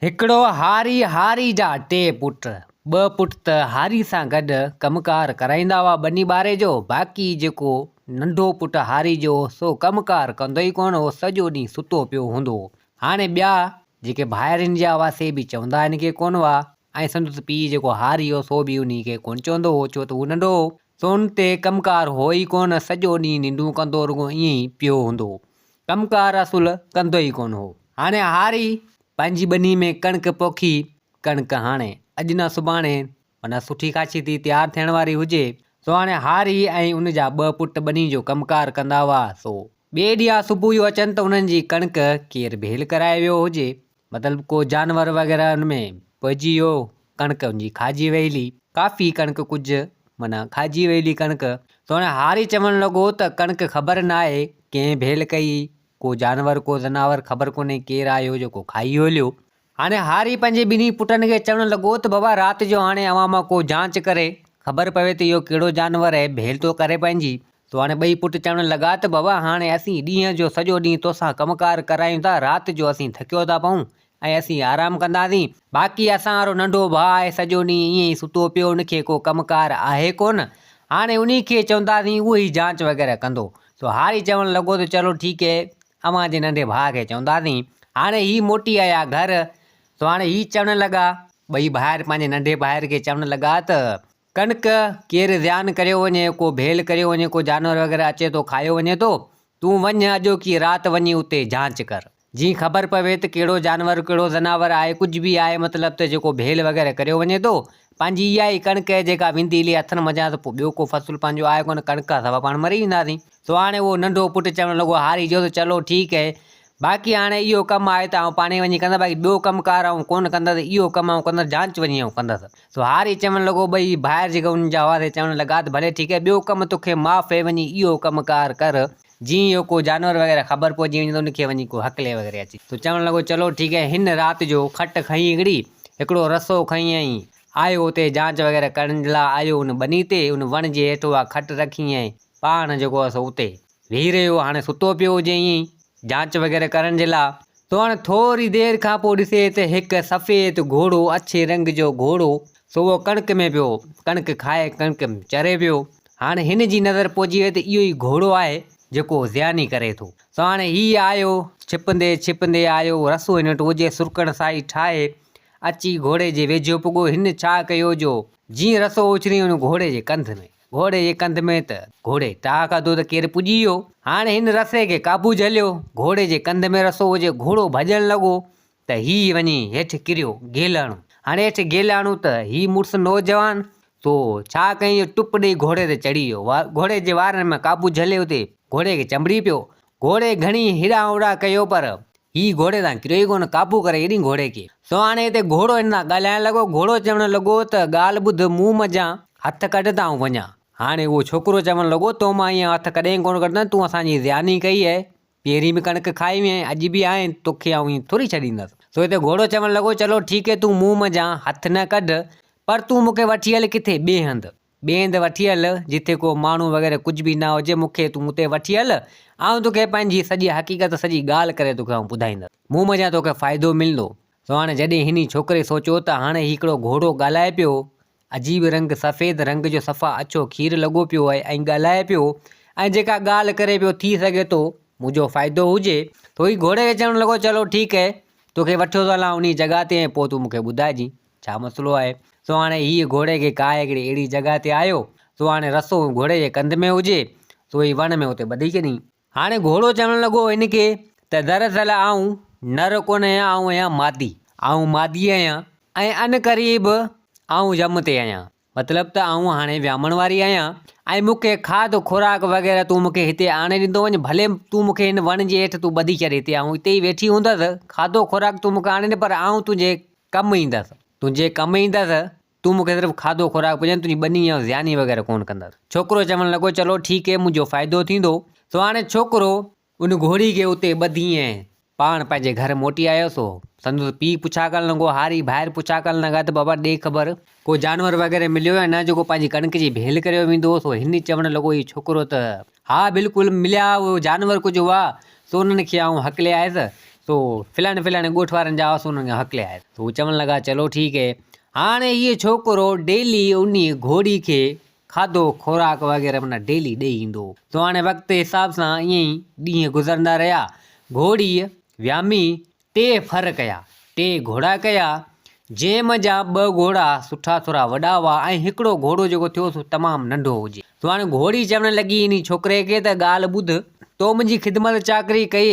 हिकिड़ो हारी हारी जा टे पुट ॿ पुट त हारी सां गॾु कमकार कराईंदा हुआ ॿनी ॿारे जो। बाक़ी जेको नंढो पुट हारी जो सो कमकार कंदो ई कोन हो, सॼो ॾींहुं सुतो पियो हूंदो। हाणे ॿिया जेके भाइरनि जा हुआसीं बि चवंदा हिन खे कोन हुआ, ऐं संदसि पीउ जेको हारी हो सो बि उन खे कोन चवंदो हो, छो त हू नंढो हो। सो उन ते कमकार हो ई कोन, सॼो ॾींहुं निंडूं कंदो, रुॻो ईअं ई पियो हूंदो, कमकार असुल कंदो ई कोन हो। हाणे हारी पंहिंजी ॿनी में कणिक पोखी, कणिक हाणे अॼु न सुभाणे माना सुठी ख़ासी थी तयारु थियण वारी हुजे। सो हाणे हारी ऐं उन जा ॿ पुट ॿनी जो कमकार कंदा हुआ। सो ॿिए ॾींहुं सुबुह जो अचनि त उन्हनि जी कणिक केरु भेल कराए वियो हुजे, मतिलबु को जानवर वग़ैरह हुन में पइजी वियो, कणिक उनजी खाइजी वईली, काफ़ी कणिक कुझु माना खाइजी वईली कणिक। सो हाणे हारी चवणु लॻो त कणिक ख़बर न आहे कंहिं भेल कई, को जानवर को जनावर ख़बर कोन्हे केरु आयो जेको खाई हलियो। हाणे हारी पंहिंजे ॿिन्ही पुटनि खे चवणु लॻो त बाबा राति जो हाणे अवां मां को जांच करे ख़बर पवे त इहो कहिड़ो जानवर आहे, भेल थो करे पंहिंजी। तो हाणे ॿई पुट चवणु लॻा त बाबा हाणे असीं ॾींहं जो सॼो ॾींहुं तोसां कमकार करायूं था, राति जो असीं थकियो था पऊं ऐं असीं आराम कंदासीं, बाक़ी असां वारो नंढो भाउ आहे सॼो ॾींहुं ईअं ई सुतो पियो, उनखे को कमकार आहे कोन, हाणे उन खे चवंदासीं उहो ई जांच वग़ैरह कंदो। सो हारी चवणु लॻो त चलो ठीकु आहे, अव्हां जे नंढे भाउ खे चवंदासीं। हाणे ही मोटी आया घर। सो हाणे ही चवणु लॻा, ॿई भाइर पंहिंजे नंढे भाइर खे चवणु लॻा त कणिक केरु ध्यानु करियो वञे, को भेल करियो वञे, को जानवर वग़ैरह अचे थो खायो वञे थो, तूं वञ अॼो की राति वञी उते जांच कर, जीअं ख़बर पवे त कहिड़ो जानवर कहिड़ो जनावर आहे, कुझु बि आहे मतिलबु त जेको भेल वग़ैरह करियो वञे थो, पंहिंजी इहा ई कणिक जेका वेंदी हली हथनि मज़ा, त पोइ ॿियो को फ़सुलु पंहिंजो आहे कोन, कणिक सभु पाण मरी वेंदासीं। सो हाणे उहो नंढो पुटु चवणु लॻो हारी जो त चलो ठीकु आहे, बाक़ी हाणे इहो कमु आहे त आउं पाणे वञी कंदुसि, बाक़ी ॿियो कमुकार आउं कोन कंदुसि, इहो कमु आउं कंदुसि, जांच वञी आउं कंदुसि। सो हारी चवणु लॻो, ॿई ॿाहिरि जेके उन जा हुआसीं चवणु लॻा त भले ठीकु आहे, ॿियो कमु तोखे माफ़ु आहे, वञी इहो कमुकार कर, जीअं इहो को जानवर वग़ैरह ख़बर पइजी वञे त उनखे वञी को हकले वग़ैरह अची। तो चवणु लॻो चलो ठीकु आहे। हिन राति जो खट खईं हिकिड़ी, हिकिड़ो रसो खईं ऐं आयो हुते जांच वग़ैरह करण जे लाइ, आयो उन ॿनी ते, उन वण जे हेठि उहा खट रखी ऐं पाण जेको आहे सो उते वेही रहियो, हाणे सुतो पियो हुजे ईअं ई जांच वग़ैरह करण जे लाइ। तो हाणे थोरी देरि खां पोइ ॾिसे त हिकु सफ़ेद घोड़ो, अछे रंग जो घोड़ो, सो उहो कणिक में पियो, कणिक खाए कणिक में चरे पियो। हाणे हिन जी नज़र पहुची वई त इहो ई घोड़ो आहे जेको ज़ियानी करे थो। सो हाणे हीउ आयो छिपंदे छिपंदे आयो, रसो हिन वटि हुजे सुरकण साई ठाहे अची घोड़े जे वेझो पुॻो। हिन छा कयो जो जीअं रसो उछरी हुन घोड़े जे कंध में, घोड़े जे कंध में, त घोड़े टाह खाधो त केरु पुॼी वियो। हाणे हिन रसे खे काबू झलियो, घोड़े जे कंध में रसो हुजे, घोड़ो भॼणु लॻो त हीउ वञी हेठि किरियो गेलाणो। हाणे हेठि गेलाणो त हीउ मुड़ुसु नौजवान तो छा कई, टुप ॾेई घोड़े ते चढ़ी वियो, घोड़े जे वारनि में काबू झले उते घोड़े खे चंबड़ी पियो। घोड़े घणी हिड़ा होड़ा कयो पर हीउ घोड़े तां किरियो ई कोन, काबू करे हेॾी घोड़े खे। सो हाणे हिते घोड़ो हिन सां ॻाल्हाइणु लॻो, घोड़ो चवणु लॻो त ॻाल्हि ॿुध, मूं मज़ा हथु कढ त आउं वञा। हाणे उहो छोकिरो चवणु लॻो तो मां ईअं हथु कॾहिं कोन कढंदुसि, तूं असांजी ज़ियानी कई आहे, पहिरीं बि कणिक खाई हुई, अॼु बि आहे, तोखे आउं ईअं थोरी छॾींदुसि। सो हिते घोड़ो चवणु लॻो चलो ठीकु आहे, तूं मूं मज़ा हथु न कढ, पर तूं मूंखे वठी हल किथे ॿिए हंधि वठी हल, जिथे को माण्हू वग़ैरह कुझु बि न हुजे, मूंखे तूं उते वठी हल, ऐं तोखे पंहिंजी सॼी हक़ीक़त सॼी ॻाल्हि करे तोखे आउं ॿुधाईंदुसि, मूं मज़ा तोखे फ़ाइदो मिलंदो। सो हाणे जॾहिं हिन छोकिरे सोचियो त हाणे हिकिड़ो घोड़ो ॻाल्हाए पियो, अजीब रंग सफ़ेद रंग जो, सफ़ा अछो खीरु लॻो पियो आहे ऐं ॻाल्हाए पियो, ऐं जेका ॻाल्हि करे पियो थी सघे थो मुंहिंजो फ़ाइदो हुजे। तो ही घोड़े खे चवणु लॻो चलो ठीकु आहे, तोखे वठो थो हलां उन जॻह ते, ऐं पोइ तूं मूंखे ॿुधाइजांइ छा मसइलो आहे। सो हाणे हीअ घोड़े खे का हिकिड़ी अहिड़ी जॻह ते आयो, सो हाणे रसो घोड़े जे कंध में हुजे, सो ही वण में उते ॿधी छॾी। हाणे घोड़ो चवणु लॻो हिन खे त दरअसल आउं नर कोन आहियां, आउं आहियां मादी, आउं मादी आहियां, ऐं अन क़रीब आउं यम ते आहियां, मतिलबु त आउं हाणे विहामण वारी आहियां, ऐं मूंखे खाधो खुराक वग़ैरह तूं मूंखे हिते आणे ॾींदो वञ, भले तूं मूंखे हिन वण जे हेठि तूं ॿधी छॾे हिते, आउं हिते ई वेठी हूंदसि, खाधो खुराक तूं मूंखे आणे ॾे, पर आउं तुंहिंजे कमु ईंदसि, तुंहिंजे कमु ईंदसि, तूं मूंखे सिर्फ़ु खाधो खुराक पुॼाए, तुंहिंजी ॿनी ऐं ज़ियानी वग़ैरह कोन कंदसि। छोकिरो चवणु लॻो चलो ठीकु आहे, मुंहिंजो फ़ाइदो थींदो। सो हाणे छोकिरो उन घोड़ी खे उते ॿधी ऐं पाण पंहिंजे घर मोटी आयो। सो संदसि पीउ पुछा करणु लॻो, हारी ॿाहिरि पुछा करणु लॻा त बाबा ॾे ख़बर, को जानवर वग़ैरह मिलियो या न जेको पंहिंजी कणिक जी भेल करे वेंदो। सो हिन चवणु लॻो हीउ छोकिरो त हा बिल्कुलु मिलिया, उहो जानवर कुझु हुआ, सो उन्हनि खे आउं हकले आयुसि, तो फिलाने ॻोठ वारनि जा हुआसीं उन्हनि खे हकले आया। तो हू चवणु लॻा चलो ठीकु है। हाणे इहो छोकिरो डेली उन घोड़ी खे खाधो खुराक वग़ैरह माना डेली ॾेई ईंदो। तो हाणे वक़्त जे हिसाब सां ईअं ई ॾींहं गुज़रंदा रहिया। घोड़ीअ वियामी 3 फर कया, 3 घोड़ा कया, जंहिंमां जा 2 घोड़ा सुठा थोरा वॾा हुआ ऐं हिकिड़ो घोड़ो जेको थियो सो तमामु नंढो हुजे। तो हाणे घोड़ी चवणु लॻी इन छोकिरे खे त ॻाल्हि ॿुध, तो मुंहिंजी ख़िदमत चाकरी कई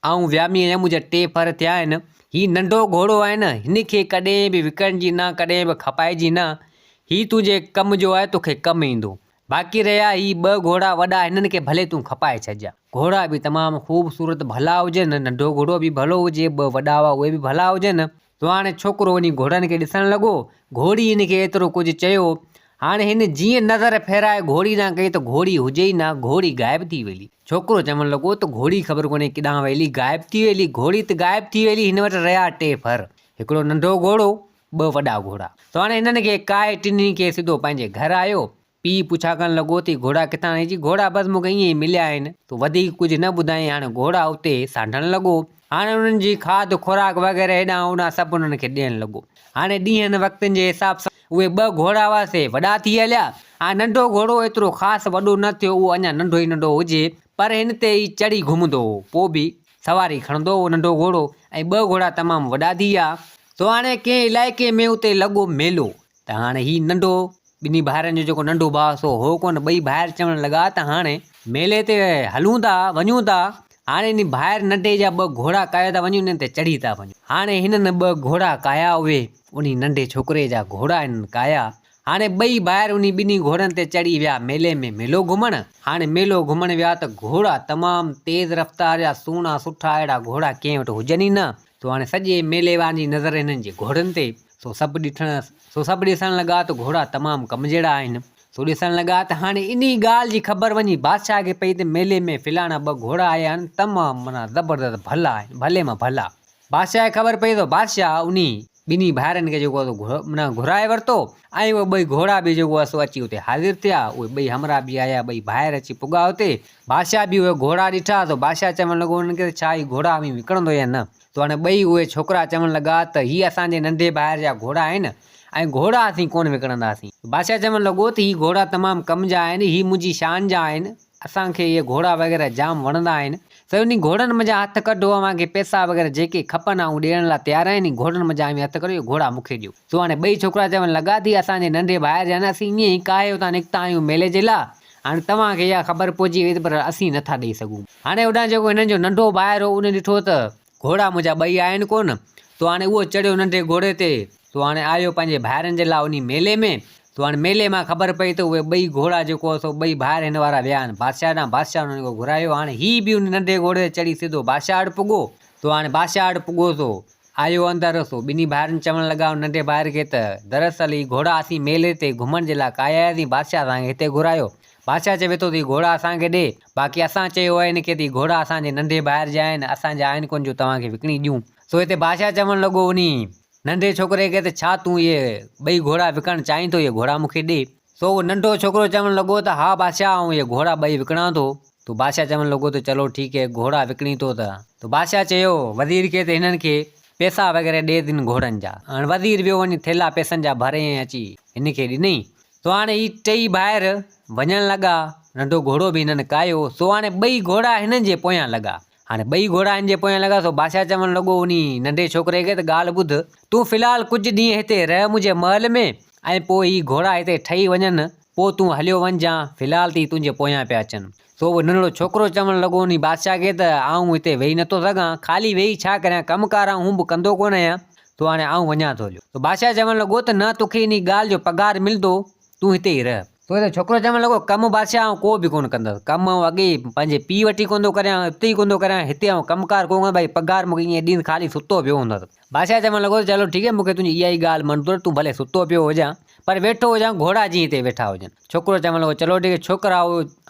ऐं वियामी जा मुंहिंजा 3 फर थिया आहिनि। हीउ नंढो घोड़ो आहे न, हिन खे कॾहिं बि विकिणजी न, कॾहिं बि खपाइजी न। हीउ तुंहिंजे कम जो आहे, तोखे कमु ईंदो। बाक़ी रहिया ही 2 घोड़ा वॾा, हिननि खे भले तूं खपाए छॾिजां। घोड़ा बि तमामु ख़ूबसूरत भला हुजनि, नंढो घोड़ो बि भलो हुजे, 2 वॾा हुआ उहे बि भला हुजनि। तो हाणे छोकिरो वञी घोड़नि खे ॾिसणु लॻो। घोड़ी हिन खे एतिरो कुझु चयो। हाणे हिन जीअं नज़र फेराए घोड़ी ना कई त घोड़ी हुजे ई न, घोड़ी गायब थी वेली। छोकिरो चवणु लॻो त घोड़ी ख़बर कोन्हे किॾां वेली, गायब थी वेली। घोड़ी त गायब थी वेली, हिन वटि रहिया 3 फर, हिकिड़ो नंढो घोड़ो, 2 वॾा घोड़ा। तो हाणे हिननि खे काए टिनी खे सिधो पंहिंजे घर आयो। पीउ पुछा करणु लॻो त घोड़ा किथां आहिनि? जी घोड़ा बसि मूंखे ईअं ई मिलिया आहिनि। तो वधीक कुझु न ॿुधाई। हाणे घोड़ा उते सांढणु लॻो। हाणे उन्हनि जी खाध खुराक वग़ैरह हेॾां होॾां सभु उन्हनि खे ॾियणु लॻो। हाणे ॾींहंनि वक़्तनि जे हिसाब सां उहे 2 घोड़ा हुआसीं वॾा थी हलिया। हाणे नंढो घोड़ो एतिरो ख़ासि वॾो न थियो, उहो अञा नंढो ई नंढो हुजे, पर हिन ते ई चढ़ी घुमंदो हो, पोइ बि सवारी खणंदो हो नंढो घोड़ो। ऐं 2 घोड़ा तमामु वॾा थी विया। तो हाणे कंहिं इलाइक़े में उते लॻो मेलो। त हाणे हीउ नंढो ॿिन्ही भाइरनि जो जेको नंढो भाउ सो हो कोन, 2 भाइर चवणु लॻा त हाणे मेले ते हलूं था, वञूं था। हाणे इन भाइर नंढे जा 2 घोड़ा काया था वञूं, इन्हनि ते चढ़ी था वञूं। हाणे हिननि 2 घोड़ा काया, उहे उन नंढे छोकिरे जा घोड़ा हिननि काया। हाणे 2 भाइर उन ॿिन्ही घोड़नि ते चढ़ी विया मेले में मेलो घुमणु। हाणे मेलो घुमणु विया त घोड़ा तमामु तेज़ रफ़्तार जा सुहिणा सुठा अहिड़ा घोड़ा कंहिं वटि हुजनि ई न। तो हाणे सॼे मेले वारनि जी नज़र हिननि जे घोड़नि ते। सो सभु ॾिसणु लॻा त घोड़ा तमामु कम जहिड़ा आहिनि। सो ॾिसणु लॻा त हाणे इन ॻाल्हि जी ख़बर वञी बादशाह खे पई त मेले में फिलाना 2 घोड़ा आया आहिनि, तमामु माना ज़बरदस्त भला आहिनि, भले मां भला। बादशाह खे ख़बर पई त बादशाह उन ॿिन्ही भाइरनि खे जेको माना घुराए वरितो ऐं उहे 2 घोड़ा बि जेको आहे सो अची उते हाज़िर थिया। उहे 2 हमरा बि आया, 2 भाइर अची पुॻा हुते। बादशाह बि उहे घोड़ा ॾिठा। त बादशाह चवणु लॻो हुननि खे छा ही घोड़ा बि विकिणंदो या न? तो हाणे 2 उहे छोकिरा चवणु लॻा त हीअ असांजे नंढे भाइर जा घोड़ा आहिनि ऐं घोड़ा असीं कोन विकिणंदासीं। बादशाह चवणु लॻो त हीअ घोड़ा तमामु कम जा आहिनि, हीअ मुंहिंजी शान जा आहिनि, असांखे इहे घोड़ा वग़ैरह जाम वणंदा आहिनि। त उन घोड़नि मुंहिंजा हथ कढो, अव्हांखे पैसा वग़ैरह जेके खपनि ऐं ॾियण लाइ तयारु आहिनि। घोड़नि मुंहिंजा हथ कढो, इहे घोड़ा मूंखे ॾियो। तो हाणे 2 छोकिरा चवणु लॻा थी असांजे नंढे भाइर जा न, असीं ईअं ई काहे हुतां निकिता आहियूं मेले जे लाइ। हाणे तव्हांखे इहा ख़बर पहुची वई पर असीं नथा ॾेई सघूं। हाणे होॾां जेको हिननि जो नंढो भाइर हो, उन ॾिठो त घोड़ा मुंहिंजा 2 आहिनि कोन। तो हाणे उहो चढ़ियो नंढे घोड़े ते। तो हाणे आयो पंहिंजे भाइरनि जे लाइ उन मेले में। तो हाणे मेले मां ख़बर पई त उहे 2 घोड़ा जेको आहे सो 2 भाइर हिन वारा विया आहिनि बादशाह ॾांहुं। बादशाह उन्हनि खे घुरायो। हाणे हीउ बि उन नंढे घोड़े ते चढ़ी सिधो बादशाह वटि पुॻो। तो हाणे बादशाह वटि पुॻो सो आयो अंदरि। सो ॿिन्ही भाइरनि चवणु लॻा नंढे भाइर खे त दरअसल ही घोड़ा असीं मेले ते घुमण जे लाइ काया आयासीं, बादशाह असांखे हिते घुरायो। बादशाह चवे थो त घोड़ा असांखे ॾे, बाक़ी असां चयो आहे हिन खे त घोड़ा असांजे नंढे भाइर जा आहिनि, असांजा आहिनि कोन जो तव्हांखे विकिणी ॾियूं। सो हिते बादशाह चवणु लॻो उन नंढे छोकिरे खे त छा तूं इहे 2 घोड़ा विकिणणु चाहीं थो, इहे घोड़ा मूंखे ॾे। सो उहो नंढो छोकिरो चवणु लॻो त हा बादशाह, ऐं इहे घोड़ा 2 विकिणां थो। तो बादशाह चवणु लॻो त चलो ठीकु है, घोड़ा विकिणी थो त। तो बादशाह चयो वज़ीर खे त हिननि खे पैसा वग़ैरह ॾे तिन घोड़नि जा। हाणे वज़ीर वियो वञी थेला पैसनि जा भरे अची हिन खे ॾिनई। तो हाणे ही 2 भाइर वञणु लॻा, नंढो घोड़ो बि हिननि कायो। सो हाणे 2 घोड़ा हिननि जे पोयां लॻा। हाणे 2 घोड़ा हिन जे पोयां लॻा। सो बादशाह चवणु लॻो उन नंढे छोकिरे खे त ॻाल्हि ॿुध, तूं फ़िलहालु कुझु ॾींहं हिते रह मुंहिंजे महल में, ऐं पोइ ही घोड़ा हिते ठही वञनि, पोइ तूं हलियो वञिजांइ, फ़िलहालु ती तुंहिंजे पोयां पिया अचनि। सो उहो नंढड़ो छोकिरो चवणु लॻो उन बादशाह खे त आऊं हिते वेही नथो सघां, ख़ाली वेही छा करियां, कमुकार हूं बि कंदो कोन आहियां। तो हाणे आऊं वञा थो हलियो। तो बादशाह चवणु लॻो त न तोखे इन ॻाल्हि जो पघार मिलंदो, तूं हिते ई रह। तो हिते छोकिरो चवणु लॻो कमु बादशाह को बि कोन कंदुसि, कमु अॻे पंहिंजे पीउ वटि ई कोन थो करियां, हिते ई कोन थो करियां, हिते आऊं कमुकार कोन, भाई पघार मूंखे ईअं ॾींदु, ख़ाली सुतो पियो हूंदुसि। बादशाह चवणु लॻो चलो ठीकु है, मूंखे तुंहिंजी इहा ई ॻाल्हि मंज़ूरु, तूं भले सुतो पियो हुजां पर वेठो हुजां, घोड़ा जीअं हिते वेठा हुजनि। छोकिरो चवणु लॻो चलो ठीकु है। छोकिरा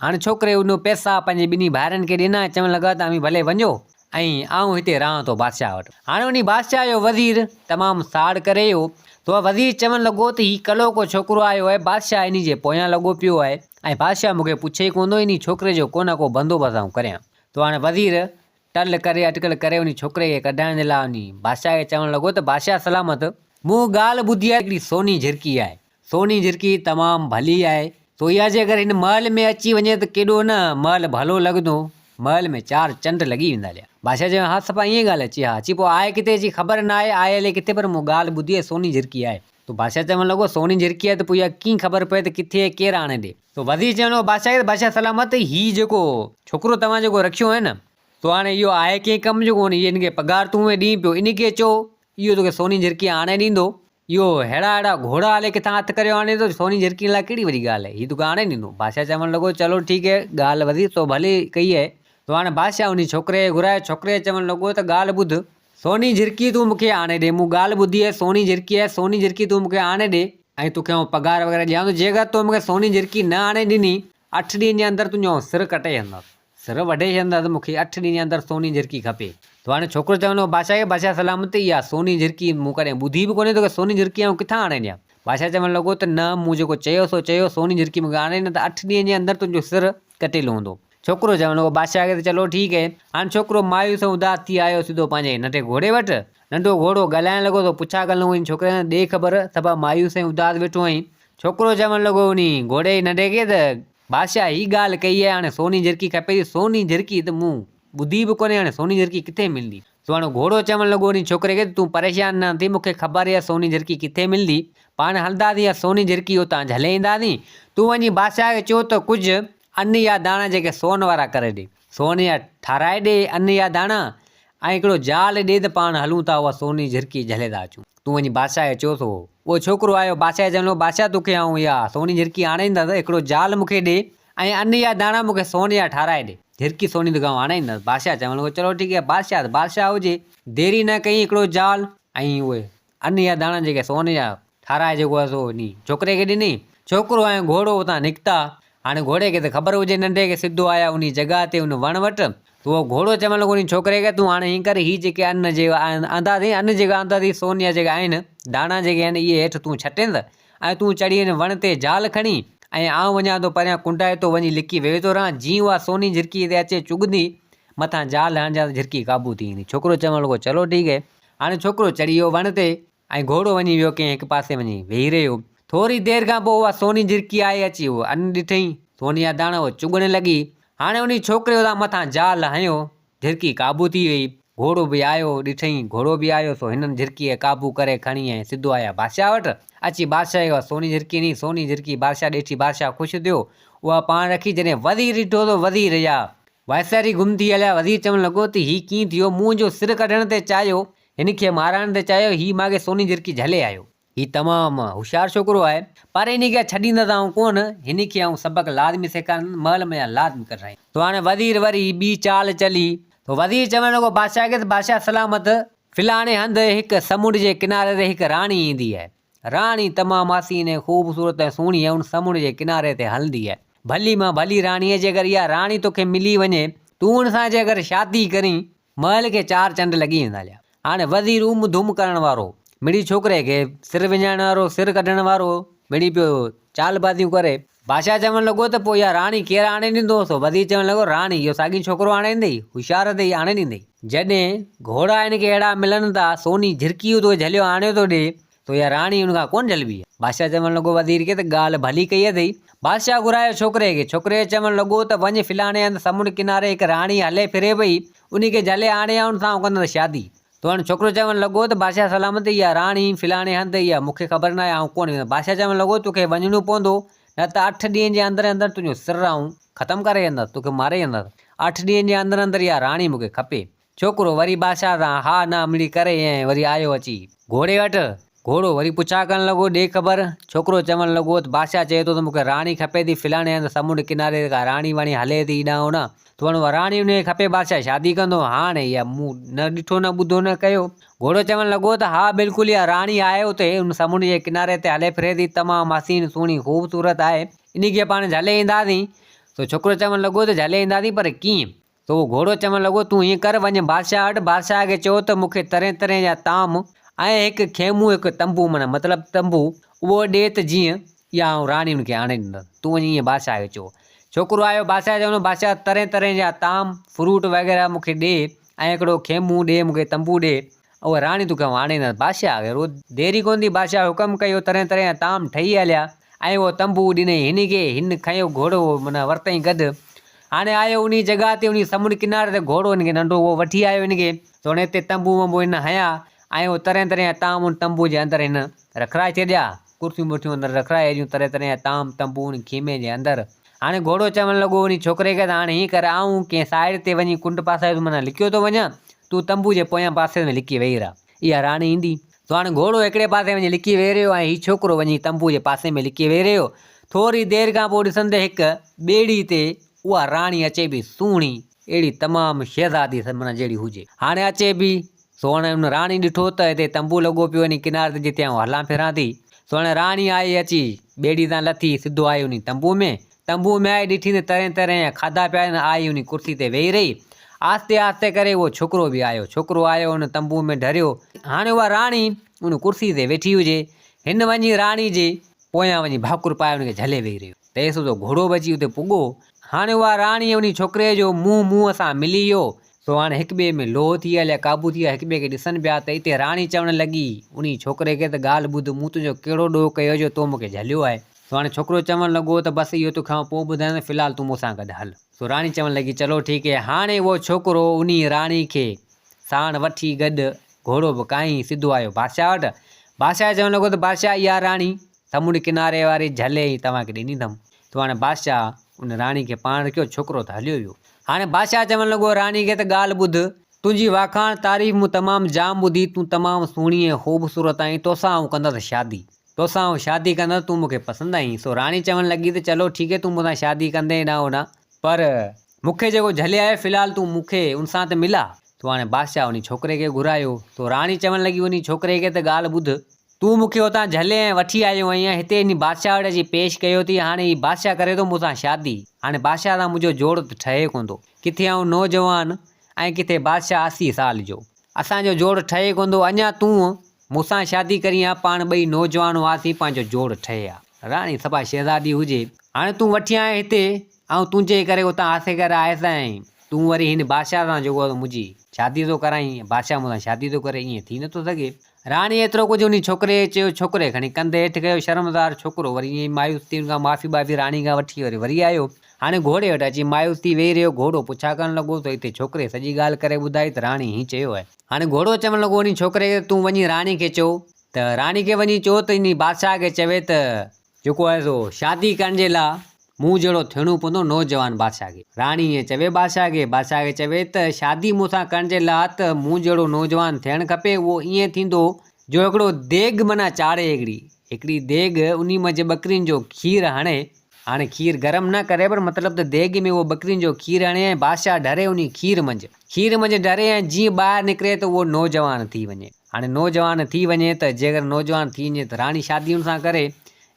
हाणे छोकिरे उन पैसा पंहिंजे 2 भाइरनि खे ॾिना। चवणु लॻा तव्हां भले वञो ऐं आऊं हिते रहां थो बादशाह वटि। हाणे उन बादशाह जो वज़ीर तमामु साड़ करे वियो। तो वज़ीर चवणु लॻो त हीउ कलो को छोकिरो आयो आहे, बादशाह इन जे पोयां लॻो पियो आहे ऐं बादशाह मूंखे पुछे ई कोन थो, इन छोकिरे जो को न को बंदोबस्तु आऊं करियां। तो हाणे वज़ीर टल करे अटकल करे उन छोकिरे खे कढाइण जे लाइ उन बादशाह खे चवणु लॻो त बादशाह सलामत, मूं ॻाल्हि ॿुधी आहे हिकिड़ी सोनी झिरकी आहे। सोनी झिरकी तमामु भली आहे, तो इहा जे अगरि हिन महल में अची वञे त केॾो न महल भलो लॻंदो, महल में 4 चंड लॻी वेंदा लिया। बादशाह चयो हा सफ़ा ईअं ॻाल्हि अची, हा अची पोइ आहे किथे, अची ख़बर न आहे आहे हले किथे, पर मूं ॻाल्हि ॿुधी आहे सोनी झिरकी आहे। तो बादशाह चवणु लॻो सोनी झिरकी आहे त पोइ इहा कीअं ख़बर पए त किथे केरु आणे ॾे। तो वज़ीर चवणो बादशाह खे, बादशाह सलामत, हीउ जेको छोकिरो तव्हां जेको रखियो आहे न, तो हाणे इहो आहे कंहिं कम जो कोन्हे, हिन खे पघार तूं ॾीं पियो, इन खे चओ इहो तोखे सोनी झिरकी आणे ॾींदो। इहो अहिड़ा घोड़ा हले किथां हथु करे आणे थो, सोनी झिरकी लाइ कहिड़ी वॾी ॻाल्हि आहे, हीउ तोखे आणे ॾींदो। बादशाह चवणु लॻो चलो ठीकु आहे, ॻाल्हि वज़ीर तो भले कई आहे। तो हाणे बादशाह उन छोकिरे खे घुराए, छोकिरे चवणु लॻो त ॻाल्हि ॿुध, सोनी झिरकी तूं मूंखे आणे ॾे, मूं ॻाल्हि ॿुधी आहे सोनी झिरकी आहे, सोनी झिरकी तूं मूंखे आणे ॾे ऐं तोखे आउं पघार वग़ैरह ॾियां थो। जेकर तो मूंखे सोनी झिरकी न आणे ॾिनी, 8 ॾींहंनि जे अंदरि तुंहिंजो सिर कटे छॾंदसि, सिर वढे छॾंदसि, मूंखे 8 ॾींहं जे अंदरि सोनी झिरकी खपे। तो हाणे छोकिरो चवंदो बादशाह खे, बादशाह सलामत, इहा सोनी झिरकी मूं कॾहिं ॿुधी बि कोन्हे, तोखे सोनी झिरकी आउं किथां आणे ॾियां। बादशाह चवणु लॻो त न, मूं जेको चयो सो चयो, सोनी झिरकी मूंखे आणे न त 8 ॾींहंनि जे अंदरि तुंहिंजो सिर कटियलु हूंदो। छोकिरो चवणु लॻो बादशाह खे त चलो ठीकु आहे। हाणे छोकिरो मायूस ऐं उदास थी आयो सिधो पंहिंजे नंढे घोड़े वटि। नंढो घोड़ो ॻाल्हाइण लॻो तो पुछा करण लॻो छोकिरे खे, ॾे ख़बर सभु मायूस ऐं उदास वेठो आहीं। छोकिरो चवणु लॻो उन घोड़े नंढे खे त बादशाह हीअ ॻाल्हि कई आहे, हाणे सोनी झिरकी खपे थी, सोनी झिरकी त मूं ॿुधी बि कोन्हे, हाणे सोनी झिरकी किथे मिलंदी। तो हाणे घोड़ो चवणु लॻो उन छोकिरे खे, तूं परेशान न थी, मूंखे ख़बर आहे सोनी झिरकी किथे मिलंदी, पाण हलंदासीं सोनी झिरकी हुतां झले ईंदासीं। तूं वञी बादशाह खे चओ त कुझु अन्न या दाणा जेके सोन वारा करे ॾे, सोन या ठाराए ॾे अन्न या दाणा, ऐं हिकिड़ो ज़ाल ॾे त पाण हलूं था उहा सोनी झिरकी झले था अचूं। तूं वञी बादशाह खे चओ थो। उहो छोकिरो आयो, बादशाह चवणो बादशाह तोखे आउं इहा सोनी झिरकी आणे ईंदसि, हिकिड़ो ज़ाल मूंखे ॾे ऐं अन्न या दाणा मूंखे सोन या ठाराए ॾे, झिरकी सोनी तोखे आउं आणे ईंदसि। बादशाह चवणु लॻो चलो ठीकु आहे, बादशाह त बादशाह हुजे, देरी न कई, हिकिड़ो ज़ाल ऐं उहे अन्न या दाणा जेके सोन या ठाराए जेको आहे सो नी छोकिरे खे ॾिनी। छोकिरो ऐं घोड़ो हुतां निकिता। हाणे घोड़े खे त ख़बर हुजे, नंढे खे सिधो आया उन जॻह ते उन वण वटि। तो उहो घोड़ो चवणु लॻो उन छोकिरे खे, तूं हाणे हीअं करे, हीअ जेके अन्न जे आंदासीं, अन्न जेका आंदासीं सोन या जेका आहिनि दाणा जेके आहिनि, इहे हेठि तूं छटेंदि ऐं तूं चढ़ी हिन वण ते ज़ाल खणी ऐं आउं वञा थो परियां कुंडाए तो वञी लिकी वेही थो रहां, जीअं उहा सोनी झिरकी ते अचे चुगंदी मथां ज़ाल हणिजा त झिरकी क़ाबू थी ईंदी। छोकिरो चवणु लॻो चलो ठीकु आहे। हाणे छोकिरो चढ़ी वियो वण ते ऐं घोड़ो वञी वियो कंहिं हिकु पासे वञी वेही रहियो। थोरी देरि खां पोइ उहा सोनी झिरकी आई, अची उहो अन्न ॾिठईं, सोन या दाणा उहो चुगण लॻी। हाणे उन छोकिरे तां मथां ज़ाल हयो, झिरकी क़ाबू थी वई। घोड़ो बि आयो, ॾिठईं घोड़ो बि आयो, सो हिननि झिरकीअ क़ाबू करे खणी ऐं सिधो आया बादशाह वटि। अची बादशाह खे सोनी झिरकी नी, सोनी झिरकी बादशाह ॾिठी, बादशाह ख़ुशि थियो। उहा पाण रखी, जॾहिं वज़ीर ॾिठो त वज़ीर या वायसरी गुम थी हलिया। वज़ीर चवणु लॻो त हीउ कीअं थियो, मुंहिंजो सिर कढण ते चाहियो, हिन खे मारण ते चाहियो, हीउ माॻे सोनी झिरकी झले आयो। हीउ तमामु होशियारु छोकिरो आहे, पर इन खे छॾींदसि आउं कोन, हिन खे आउं सबक़ु लाज़मी सेखारींदुमि, महल में लाज़मी कराईं। तो हाणे वज़ीर वरी ॿी चाल चली। तो वज़ीर चवणु लॻो बादशाह खे, बादशाह सलामत, फिलाणे हंधि हिकु समुंड जे किनारे ते हिकु राणी ईंदी आहे। राणी तमामु हसीन ऐं ख़ूबसूरत ऐं सुहिणी आहे, उन समुंड जे किनारे ते हलंदी आहे। भली मां भली राणी आहे, जे अगरि इहा राणी तोखे मिली वञे, तूं हुन सां जे अगरि शादी करीं, महल खे 4 चंड लॻी वेंदा लिया। हाणे वज़ीर धूम करण वारो, मिड़ी छोकिरे खे सिर विञाइण वारो, सिर कढण वारो, मिड़ी पियो चालबाज़ियूं करे। बादशाह चवणु लॻो त पोइ इहा राणी केरु आणे ॾींदो? सो वज़ीर चवणु लॻो राणी इहो साॻी छोकिरो आणे ॾींदई, होशियार अथई, आणे ॾींदई। जॾहिं घोड़ा हिन खे अहिड़ा मिलनि था, सोनी झिरकी तो झलियो आणे थो ॾे, तो इहा राणी हुन खां कोन झलबी। बादशाह चवणु लॻो वज़ीर खे त ॻाल्हि भली कई अथई। बादशाह घुरायो छोकिरे खे, छोकिरे चवणु लॻो त वञ फिलाणे हंधि समुंड किनारे हिकु राणी हले फिरे पई, उन खे झले आणे हुन सां कंदसि शादी। तो हाणे छोकिरो चवणु लॻो त बादशाह सलामत, इहा राणी फिलाणे हंधि, इहा मूंखे ख़बर न आहे, आउं कोन वेंदुमि। बादशाह चवणु लॻो तोखे वञिणो पवंदो, न त 8 ॾींहंनि जे अंदरि अंदरि तुंहिंजो सिर आउं ख़तमु करे वेंदुसि, तोखे मारे वेंदुसि। 8 ॾींहंनि जे अंदरि अंदरि इहा राणी मूंखे खपे। छोकिरो वरी बादशाह सां हा न मिड़ी करे ऐं वरी आयो अची घोड़े वटि। घोड़ो वरी पुछा करणु लॻो, ॾे ख़बर। छोकिरो चवणु लॻो त बादशाह चए थो त मूंखे राणी खपे थी, फिलाणे हंधि समुंड किनारे का राणी वाणी हले थी हेॾां होॾां, त हाणे उहा राणी उनखे खपे, बादशाह शादी कंदो। हाणे इहा मूं न ॾिठो न ॿुधो न कयो। घोड़ो चवणु लॻो त हा बिल्कुलु इहा राणी आहे उते, उन समुंड जे किनारे ते हले फिरे थी, तमामु हसीन सुहिणी ख़ूबसूरत आहे, इन खे पाण झले ईंदासीं। तो छोकिरो चवणु लॻो त झले ईंदासीं, पर कीअं? तो घोड़ो चवणु लॻो तूं हीअं कर, वञ बादशाह वटि, बादशाह खे चओ त मूंखे तरह तरह जा ताम ऐं हिकु खेमू, हिकु तंबू, माना मतिलबु तंबू, उहो ॾे त जीअं इहा आउं राणी हुनखे आणे ॾींदुसि। तूं वञी ईअं बादशाह खे चओ। छोकिरो आयो, बादशाह चवणो बादशाह तरह तरह जा ताम फ्रूट वग़ैरह मूंखे ॾे ऐं हिकिड़ो खेमू ॾे मूंखे तंबू ॾे। उहा राणी तोखे हाणे न बादशाह रोज़ देरी कोन थी, बादशाह हुकम कयो, तरह तरह जा ताम ठही हलिया ऐं उहो तंबू ॾिनई हिन खे, हिन खयो घोड़ो माना वरितई गॾु। हाणे आयो उन जॻह ते, उन समुंड किनारे ते घोड़ो हिनखे नंढो उहो वठी आयो हिनखे। त हुन हिते तंबू वंबू हिन हया ऐं उहो तरह तरह जा ताम उन तंबू जे अंदरि हिन रखराए छॾिया, कुर्सियूं वुर्सियूं अंदरि रखराए हेॾियूं तरह तरह जा ताम तंबू उन खीमे जे अंदरि। हाणे घोड़ो चवणु लॻो उन छोकिरे खे, त हाणे हीअं कर, आऊं कंहिं साइड ते वञी कुंड पासे माना लिकियो थो वञा, तूं तंबू जे पोयां पासे में लिकी वेही रह, इहा राणी ईंदी। तो हाणे घोड़ो हिकिड़े पासे वञी लिकी वेही रहियो ऐं हीउ छोकिरो वञी तंबू जे पासे में लिकी वेही रहियो। थोरी देरि खां पोइ ॾिसंदे हिकु ॿेड़ी ते उहा राणी अचे पई, सुहिणी अहिड़ी तमामु शहज़ादी माना जहिड़ी हुजे। हाणे अचे पई, सो हाणे हुन राणी ॾिठो त हिते तंबू लॻो पियो वञी किनारे ते जिते आउं हलां फिरां थी। सो हाणे राणी आई अची ॿेड़ी तां लथी, सिधो आई उन तंबू में आई, ॾिठी न तरह तरह जा खाधा पिया आई उन कुर्सी ते वेही रही। आस्ते आस्ते करे उहो छोकिरो बि आयो, छोकिरो आयो हुन तंबू में धरियो। हाणे उहा राणी उन कुर्सी ते वेठी हुजे, हिन वञी राणी जे पोयां वञी भाकुर पाए हुनखे झले वेही रहियो। तेसि तो घोड़ो बची उते पुॻो। हाणे उहा राणी उन छोकिरे जो मुंहुं सां मिली वियो। सो हाणे हिक ॿिए में लोह थी हलिया, काबू थी विया, हिक ॿिए खे ॾिसनि पिया। त हिते राणी चवणु लॻी उन छोकिरे खे, त ॻाल्हि ॿुध, मूं तुंहिंजो कहिड़ो ॾोह कयो जो तो मूंखे झलियो आहे। सो हाणे छोकिरो चवणु लॻो त बसि इहो तोखां पोइ ॿुधायां, फ़िलहालु तूं मूंसां गॾु हल। सो राणी चवणु लॻी चलो ठीकु आहे। हाणे उहो छोकिरो उन राणी खे साण वठी गॾु घोड़ो बि काई सिधो आयो बादशाह वटि। बादशाह चवणु लॻो त बादशाह इहा राणी समुंड किनारे वारी झले ई तव्हांखे ॾिनी अथमि। तो हाणे बादशाह उन राणी खे पाण कयो, छोकिरो त हलियो वियो। हाणे बादशाह चवणु लॻो राणी खे, त ॻाल्हि ॿुध, तुंहिंजी वाखाण तारीफ़ मूं तमामु जाम ॿुधी, तूं तमामु सुहिणी ऐं ख़ूबसूरत आहीं, तोसां आउं कंदसि शादी, तोसां आउं शादी कंदसि, तूं मूंखे पसंदि आहीं। सो राणी चवणु लॻी त चलो ठीकु आहे, तूं मूंसां शादी कंदे न होॾां, पर मूंखे जेको झले आहे फ़िलहालु तूं मूंखे उन सां त मिला। तो हाणे बादशाह उन छोकिरे खे घुरायो। तो राणी चवणु लॻी उन छोकिरे खे, त ॻाल्हि ॿुध, तूं मूंखे हुतां झले ऐं वठी आयो आहीं, हिते इन बादशाह वटि अची पेश कयो थी। हाणे हीउ बादशाह करे थो मूंसां शादी, हाणे बादशाह सां मुंहिंजो जोड़ त ठहे कोन थो, किथे आउं नौजवान ऐं किथे बादशाह 80 साल जो, असांजो जोड़ ठहे कोन थो। अञा तूं मूंसां शादी करी आहे, पाण ॿई नौजवान हुआसीं, पंहिंजो जोड़ ठहे आहे। राणी सफ़ा शहज़ादी हुजे, हाणे तूं वठी आए हिते, ऐं तुंहिंजे करे हुतां आसे करे आयसि, ऐं तूं वरी हिन बादशाह सां जेको मुंहिंजी शादी थो कराईं, बादशाह मूंसां शादी थो करे, ईअं थी नथो सघे। राणी एतिरो कुझु उन छोकिरे चयो, छोकिरे खणी कंधे हेठि कयो, शर्मदार छोकिरो वरी ईअं मायूस थी खां माफ़ी बाफ़ी राणी खां वठी वरी आयो। हाणे घोड़े वटि अची मायूस थी वेही रहियो। घोड़ो पुछा करणु लॻो त हिते छोकिरे सॼी ॻाल्हि करे ॿुधाई त राणी हीअं चयो आहे। हाणे घोड़ो चवणु लॻो उन छोकिरे खे, तूं वञी राणी खे चओ, त राणी खे वञी चओ त इन बादशाह खे चवे त जेको आहे सो शादी करण जे लाइ मूं जहिड़ो थियणो पवंदो नौजवान बादशाह खे। राणी ईअं चवे बादशाह खे चवे त शादी मूंसां करण जे लाइ त मूं जहिड़ो नौजवान थियणु खपे। उहो ईअं थींदो जो हिकिड़ो देॻ माना चाढ़े, हिकिड़ी देॻ, उन मंझि ॿकरियुनि जो खीरु हणे, हाणे खीरु गरम न करे, पर मतिलबु त देॻ में उहो ॿकरियुनि जो खीरु हणे ऐं बादशाह डरे उन खीर मंझि डरे, ऐं जीअं ॿाहिरि निकिरे त उहो नौजवान थी वञे। हाणे नौजवान थी वञे त जेकर नौजवान थी वञे त राणी शादी हुन सां करे,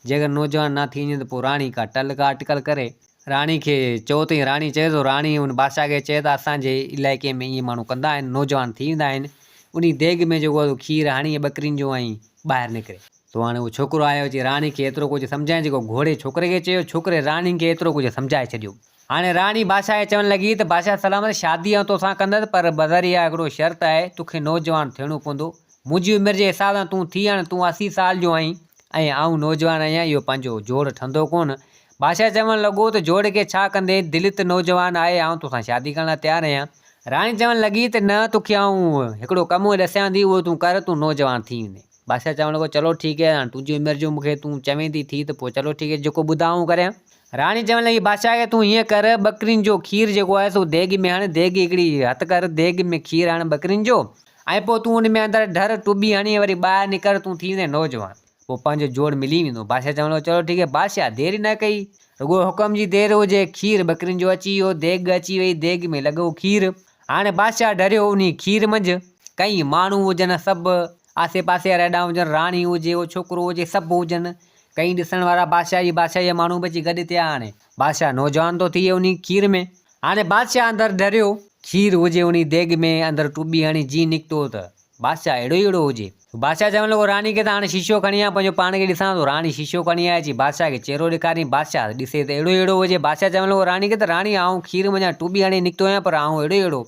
जेकर नौजवान न थी वञे त पोइ राणी का अटकल करे राणी खे चओ त राणी चए थो, राणी हुन बादशाह खे चए त असांजे इलाइक़े में ईअं माण्हू कंदा आहिनि, नौजवान थी वेंदा आहिनि, उन देॻ में जेको खीरु हणी ॿकरियुनि जो ऐं ॿाहिरि निकिरे। तो हाणे उहो छोकिरो आयो अची राणी खे एतिरो कुझु सम्झाए, जेको घोड़े छोकिरे खे चयो, छोकिरे राणी खे एतिरो कुझु सम्झाए छॾियो। हाणे राणी बादशाह खे चवणु लॻी त बादशाह सलामत, शादी आउं तोसां कंदसि, पर बज़रिया हिकिड़ो शर्त आहे, तोखे नौजवान थियणो पवंदो। मुंहिंजी उमिरि जे हिसाब सां तूं थी, हाणे तूं 80 साल जो आहीं ऐं आउं नौजवान आहियां, इहो पंहिंजो जोड़ ठहंदो कोन। बादशाह चवणु लॻो त जोड़ खे छा कंदे, दिलि त नौजवान आहे, आउं तोसां शादी करण लाइ तयारु आहियां। राणी चवणु लॻी त न, तोखे आउं हिकिड़ो कमु ॾसियां थी, उहो तूं कर, तूं नौजवान थी वेंदे। बादशाह चवणु लॻो चलो ठीकु आहे, हाणे तुंहिंजी उमिरि जो मूंखे तूं चवें थी त पोइ चलो ठीकु आहे, जेको ॿुधाऊं करियां। राणी चवणु लॻी बादशाह खे, तूं हीअं कर, ॿकरियुनि जो खीरु जेको आहे सो देॻ में हाणे, देॻ हिकिड़ी हथु कर, देॻ में खीरु हाणे ॿकरियुनि जो, ऐं पोइ तूं हुन में अंदरि डर टुॿी हणी वरी ॿाहिरि निकर, तूं थी वेंदे नौजवान, पोइ पंहिंजो जोड़ मिली वेंदो। बादशाह चवणु लॻो चलो ठीकु आहे। बादशाह देरि न कई, रुॻो हुकम जी देरि हुजे, खीरु ॿकरियुनि जो अची वियो, देॻ अची वई, देॻ में लॻो खीरु। हाणे बादशाह डरियो उन खीर मंझि, कई माण्हू हुजनि, सभु आसे पासे वारा हेॾा हुजनि, राणी हुजे, उहो छोकिरो हुजे, सभु हुजनि, कई ॾिसण वारा बादशाह जा माण्हू बि अची गॾु थिया। हाणे बादशाह नौजवान थो थी वियो उन खीर में। हाणे बादशाह अंदरि डरियो, खीरु हुजे उन देॻ में, अंदरि टुॿी हणी जीअं निकितो त बादशाह अहिड़ो हुजे। बादशाह चवणु लॻो राणी खे, त हाणे शीशो खणी आ, पंहिंजो पाण खे ॾिसां थो। राणी शीशो खणी आहे, अची बादशाह खे चहिरो ॾेखारियईं। बादशाह ॾिसे त अहिड़ो हुजे। बादशाह चवणु लॻो राणी खे, त राणी आउं खीर में टुॿी हणी निकितो आहियां, पर आउं अहिड़ो।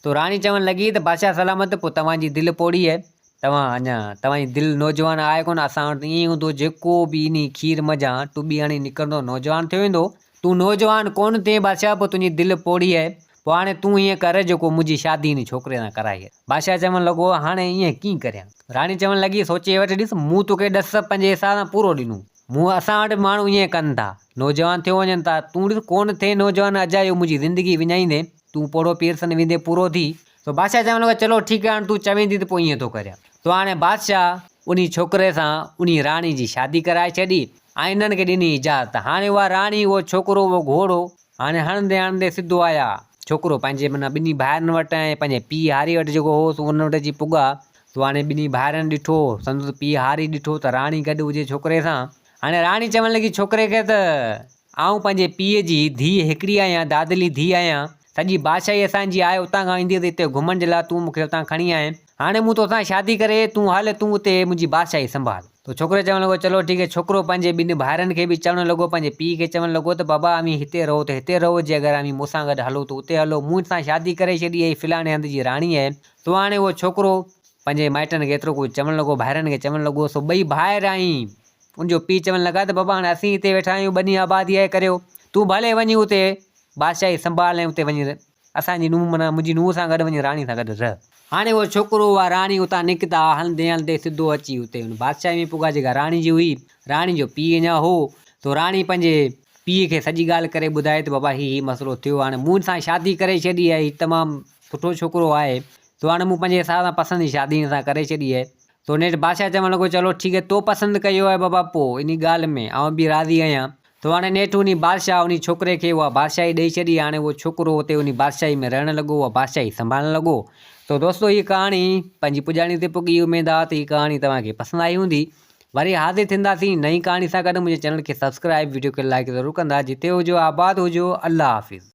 तो राणी चवणु लॻी त बादशाह सलामत, पोइ तव्हांजी दिलि पोड़ी आहे, तव्हांजी दिलि नौजवान आहे कोन, असां वटि ईअं हूंदो जेको बि इन खीर मज़ा टुॿी हणी निकिरंदो नौजवान थियो वेंदो। तूं नौजवान कोन थिए बादशाह, पोइ तुंहिंजी दिलि पोड़ी आहे, पोइ हाणे तूं ईअं कर जेको मुंहिंजी शादी इन छोकिरे सां कराई आहे। बादशाह चवणु लॻो हाणे ईअं कीअं करियां। राणी चवणु लॻी सोचे वठि ॾिस, मूं तोखे 10 पंहिंजे हिसाब सां पूरो ॾिनो, असां वटि माण्हू ईअं कनि था, नौजवान थियो वञनि था, तूं ॾिस कोन थिए नौजवान, अजायो मुंहिंजी ज़िंदगी विञाईंदे, तूं पोड़ो पीरसन वेंदे पूरो थी। तो बादशाह चवणु लॻो चलो ठीकु आहे, हाणे तूं चवेंदी त पोइ ईअं थो करियां। तो हाणे बादशाह उन छोकिरे सां उन राणी जी शादी कराए छॾी ऐं इन्हनि खे ॾिनी इजाज़त। हाणे उहा राणी, उहो छोकिरो, उहो घोड़ो हाणे हणंदे हणंदे सिधो आया। छोकिरो पंहिंजे माना ॿिन्ही भाइरनि वटि ऐं पंहिंजे पीउ हारी वटि जेको हो उन वटि अची पुॻा। तो हाणे ॿिन्ही भाइरनि ॾिठो, संदसि पीउ हारी ॾिठो त राणी गॾु हुजे छोकिरे सां। हाणे राणी चवणु लॻी छोकिरे खे त आऊं पंहिंजे पीउ जी धीउ हिकिड़ी आहियां, दादली धीउ आहियां, सॼी बादशाही असांजी आहे, उतां खां ईंदी त हिते घुमण जे लाइ तूं मूंखे उतां खणी आएं, हाणे मूं तोसां शादी करे, तूं हल, तूं उते मुंहिंजी बादशाही संभाल। तो छोकिरो चवणु लॻो चलो ठीकु आहे। छोकिरो पंहिंजे ॿिनि भाइरनि खे बि चवणु लॻो, पंहिंजे पीउ खे चवणु लॻो त बाबा अमी हिते रहो त हिते रहो, जे अगरि अमी मूंसां गॾु हलो त उते हलो, मूं सां शादी करे छॾी आहे, फिलाणे हंधि जी राणी आहे। तो हाणे उहो छोकिरो पंहिंजे माइटनि खे एतिरो कुझु चवणु लॻो, भाइरनि खे चवणु लॻो, सो ॿई भाइर आहीं। उनजो पीउ चवणु लॻा त बाबा हाणे असीं हिते वेठा आहियूं, ॿनी आबादी आहे करियो, तूं भले वञी उते बादशाही संभाल ऐं उते वञी असांजी नुंहुं माना मुंहिंजी नुंहुं सां गॾु वञी राणी सां गॾु रह। हाणे उहो छोकिरो, उहा राणी उतां निकिता, हलंदे हलंदे सिधो अची उते बादशाही में पुॻा जेका राणी जी हुई। राणी जो पीउ अञा हो, तो राणी पंहिंजे पीउ खे सॼी ॻाल्हि करे ॿुधाए त बाबा ही मसइलो थियो, हाणे मूं सां शादी करे छॾी आहे, हीउ तमामु सुठो छोकिरो आहे, तो हाणे मूं पंहिंजे हिसाब सां पसंदि शादी सां करे छॾी आहे। तो नेठि बादशाह चवणु लॻो चलो ठीकु आहे, तो पसंदि कयो आहे बाबा, पोइ इन ॻाल्हि में आउं बि राज़ी आहियां। तो हाणे नेठि उन बादशाह उन छोकिरे खे उहा बादशाही ॾेई छॾी। हाणे उहो छोकिरो उते उन बादशाही में रहणु लॻो, उहा बादशाही संभालणु लॻो। तो दोस्तो हीअ कहाणी पंहिंजी पुॼाणी ते पुॻी। उमेदु आहे त हीअ कहाणी तव्हांखे पसंदि आई हूंदी। वरी हाज़िर थींदासीं नई कहाणी सां गॾु। मुंहिंजे चैनल खे सब्सक्राइब, वीडियो खे लाइक ज़रूरु कंदा। जिते हुजो आबाद हुजो, अल्लाह हाफ़िज़।